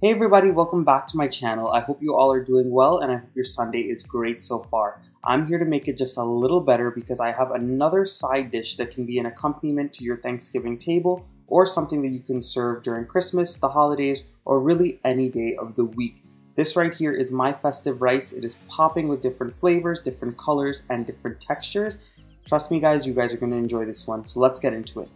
Hey everybody, welcome back to my channel. I hope you all are doing well and I hope your Sunday is great so far. I'm here to make it just a little better because I have another side dish that can be an accompaniment to your Thanksgiving table or something that you can serve during Christmas, the holidays, or really any day of the week. This right here is my festive rice. It is popping with different flavors, different colors, and different textures. Trust me guys, you guys are going to enjoy this one. So let's get into it.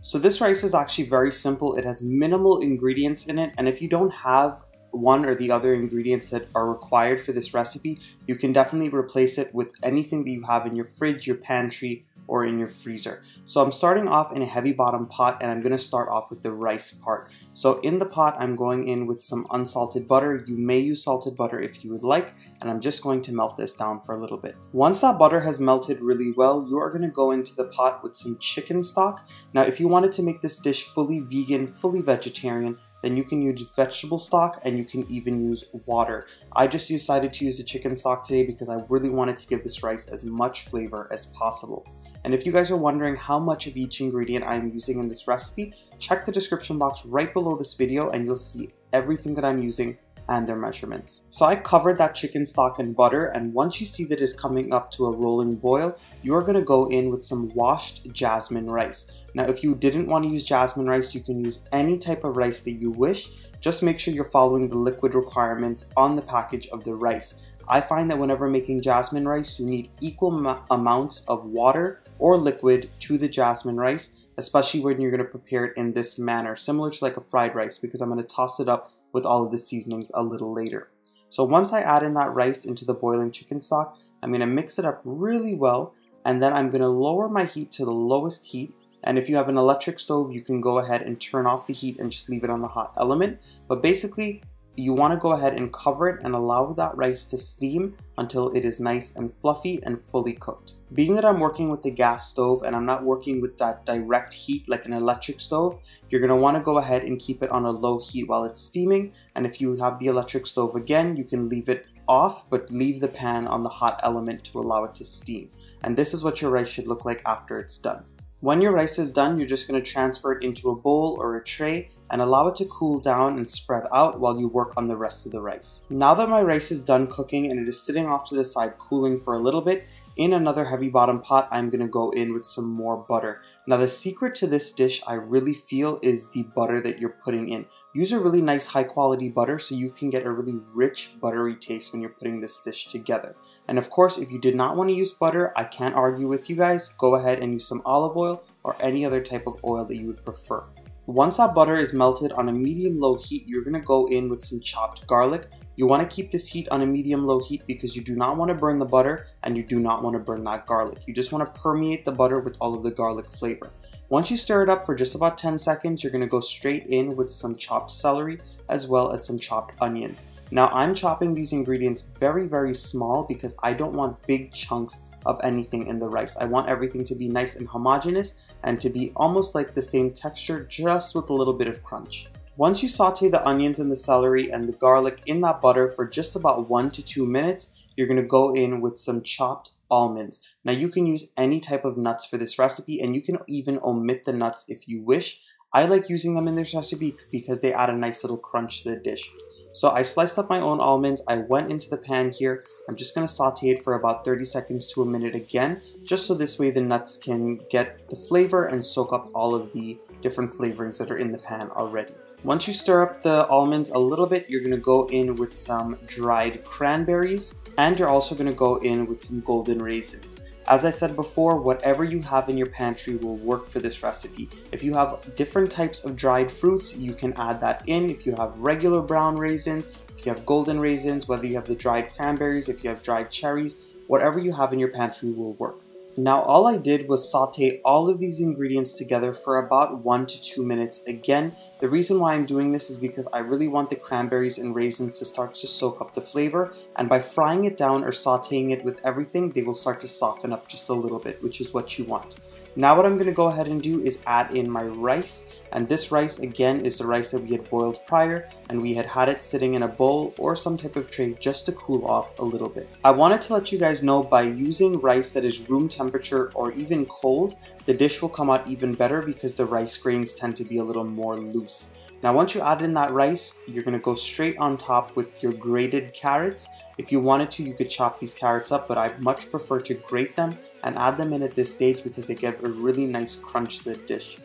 So this rice is actually very simple. It has minimal ingredients in it, and if you don't have one or the other ingredients that are required for this recipe, you can definitely replace it with anything that you have in your fridge, your pantry, or in your freezer. So I'm starting off in a heavy bottom pot, and I'm going to start off with the rice part. So in the pot, I'm going in with some unsalted butter. You may use salted butter if you would like, and I'm just going to melt this down for a little bit. Once that butter has melted really well, you are going to go into the pot with some chicken stock. Now, if you wanted to make this dish fully vegan, fully vegetarian, then you can use vegetable stock and you can even use water. I just decided to use the chicken stock today because I really wanted to give this rice as much flavor as possible. And if you guys are wondering how much of each ingredient I am using in this recipe, check the description box right below this video and you'll see everything that I'm using and their measurements. So I covered that chicken stock in butter, and once you see that it's coming up to a rolling boil, you're going to go in with some washed jasmine rice. Now if you didn't want to use jasmine rice, you can use any type of rice that you wish. Just make sure you're following the liquid requirements on the package of the rice. I find that whenever making jasmine rice, you need equal amounts of water or liquid to the jasmine rice, especially when you're going to prepare it in this manner, similar to like a fried rice, because I'm going to toss it up with all of the seasonings a little later. So once I add in that rice into the boiling chicken stock, I'm going to mix it up really well, and then I'm going to lower my heat to the lowest heat. And if you have an electric stove, you can go ahead and turn off the heat and just leave it on the hot element. But basically, you want to go ahead and cover it and allow that rice to steam until it is nice and fluffy and fully cooked. Being that I'm working with the gas stove and I'm not working with that direct heat like an electric stove, you're going to want to go ahead and keep it on a low heat while it's steaming. And if you have the electric stove again, you can leave it off, but leave the pan on the hot element to allow it to steam. And this is what your rice should look like after it's done. When your rice is done, you're just going to transfer it into a bowl or a tray and allow it to cool down and spread out while you work on the rest of the rice. Now that my rice is done cooking and it is sitting off to the side cooling for a little bit, in another heavy bottom pot, I'm going to go in with some more butter. Now the secret to this dish, I really feel, is the butter that you're putting in. Use a really nice high quality butter so you can get a really rich buttery taste when you're putting this dish together. And of course, if you did not want to use butter, I can't argue with you guys. Go ahead and use some olive oil or any other type of oil that you would prefer. Once that butter is melted on a medium-low heat, you're going to go in with some chopped garlic. You want to keep this heat on a medium-low heat because you do not want to burn the butter and you do not want to burn that garlic. You just want to permeate the butter with all of the garlic flavor. Once you stir it up for just about 10 seconds, you're going to go straight in with some chopped celery as well as some chopped onions. Now I'm chopping these ingredients very, very small because I don't want big chunks of anything in the rice. I want everything to be nice and homogeneous and to be almost like the same texture, just with a little bit of crunch. Once you saute the onions and the celery and the garlic in that butter for just about 1 to 2 minutes, you're going to go in with some chopped almonds. Now you can use any type of nuts for this recipe, and you can even omit the nuts if you wish. I like using them in this recipe because they add a nice little crunch to the dish. So I sliced up my own almonds. I went into the pan here. I'm just going to saute it for about 30 seconds to a minute again, just so this way the nuts can get the flavor and soak up all of the different flavorings that are in the pan already. Once you stir up the almonds a little bit, you're going to go in with some dried cranberries, and you're also going to go in with some golden raisins. As I said before, whatever you have in your pantry will work for this recipe. If you have different types of dried fruits, you can add that in. If you have regular brown raisins, if you have golden raisins, whether you have the dried cranberries, if you have dried cherries, whatever you have in your pantry will work. Now all I did was saute all of these ingredients together for about 1 to 2 minutes. Again, the reason why I'm doing this is because I really want the cranberries and raisins to start to soak up the flavor, and by frying it down or sauteing it with everything, they will start to soften up just a little bit, which is what you want. Now what I'm going to go ahead and do is add in my rice, and this rice again is the rice that we had boiled prior, and we had it sitting in a bowl or some type of tray just to cool off a little bit. I wanted to let you guys know by using rice that is room temperature or even cold, the dish will come out even better because the rice grains tend to be a little more loose. Now once you add in that rice, you're going to go straight on top with your grated carrots. If you wanted to, you could chop these carrots up, but I much prefer to grate them and add them in at this stage because they give a really nice crunch to the dish.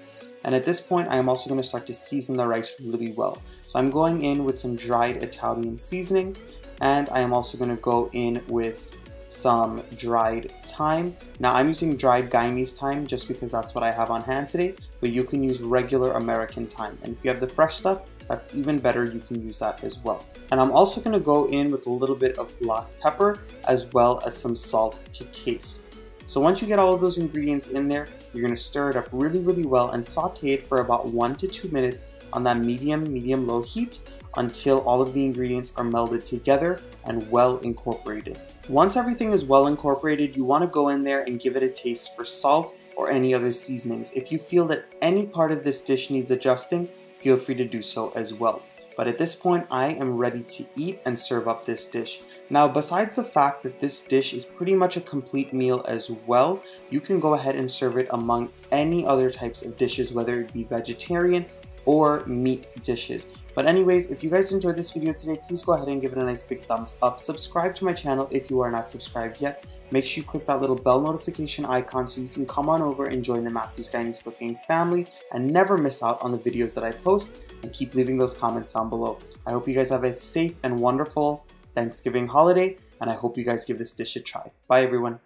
And at this point, I am also going to start to season the rice really well. So I'm going in with some dried Italian seasoning, and I am also going to go in with some dried thyme. Now I'm using dried Guyanese thyme just because that's what I have on hand today, but you can use regular American thyme. And if you have the fresh stuff, that's even better, you can use that as well. And I'm also going to go in with a little bit of black pepper as well as some salt to taste. So once you get all of those ingredients in there, you're going to stir it up really well and saute it for about 1 to 2 minutes on that medium-low heat until all of the ingredients are melded together and well incorporated. Once everything is well incorporated, you want to go in there and give it a taste for salt or any other seasonings. If you feel that any part of this dish needs adjusting, feel free to do so as well. But at this point, I am ready to eat and serve up this dish. Now, besides the fact that this dish is pretty much a complete meal as well, you can go ahead and serve it among any other types of dishes, whether it be vegetarian or meat dishes. But anyways, if you guys enjoyed this video today, please go ahead and give it a nice big thumbs up. Subscribe to my channel if you are not subscribed yet. Make sure you click that little bell notification icon so you can come on over and join the Matthew's Guyanese Cooking family and never miss out on the videos that I post, and keep leaving those comments down below. I hope you guys have a safe and wonderful Thanksgiving holiday, and I hope you guys give this dish a try. Bye everyone.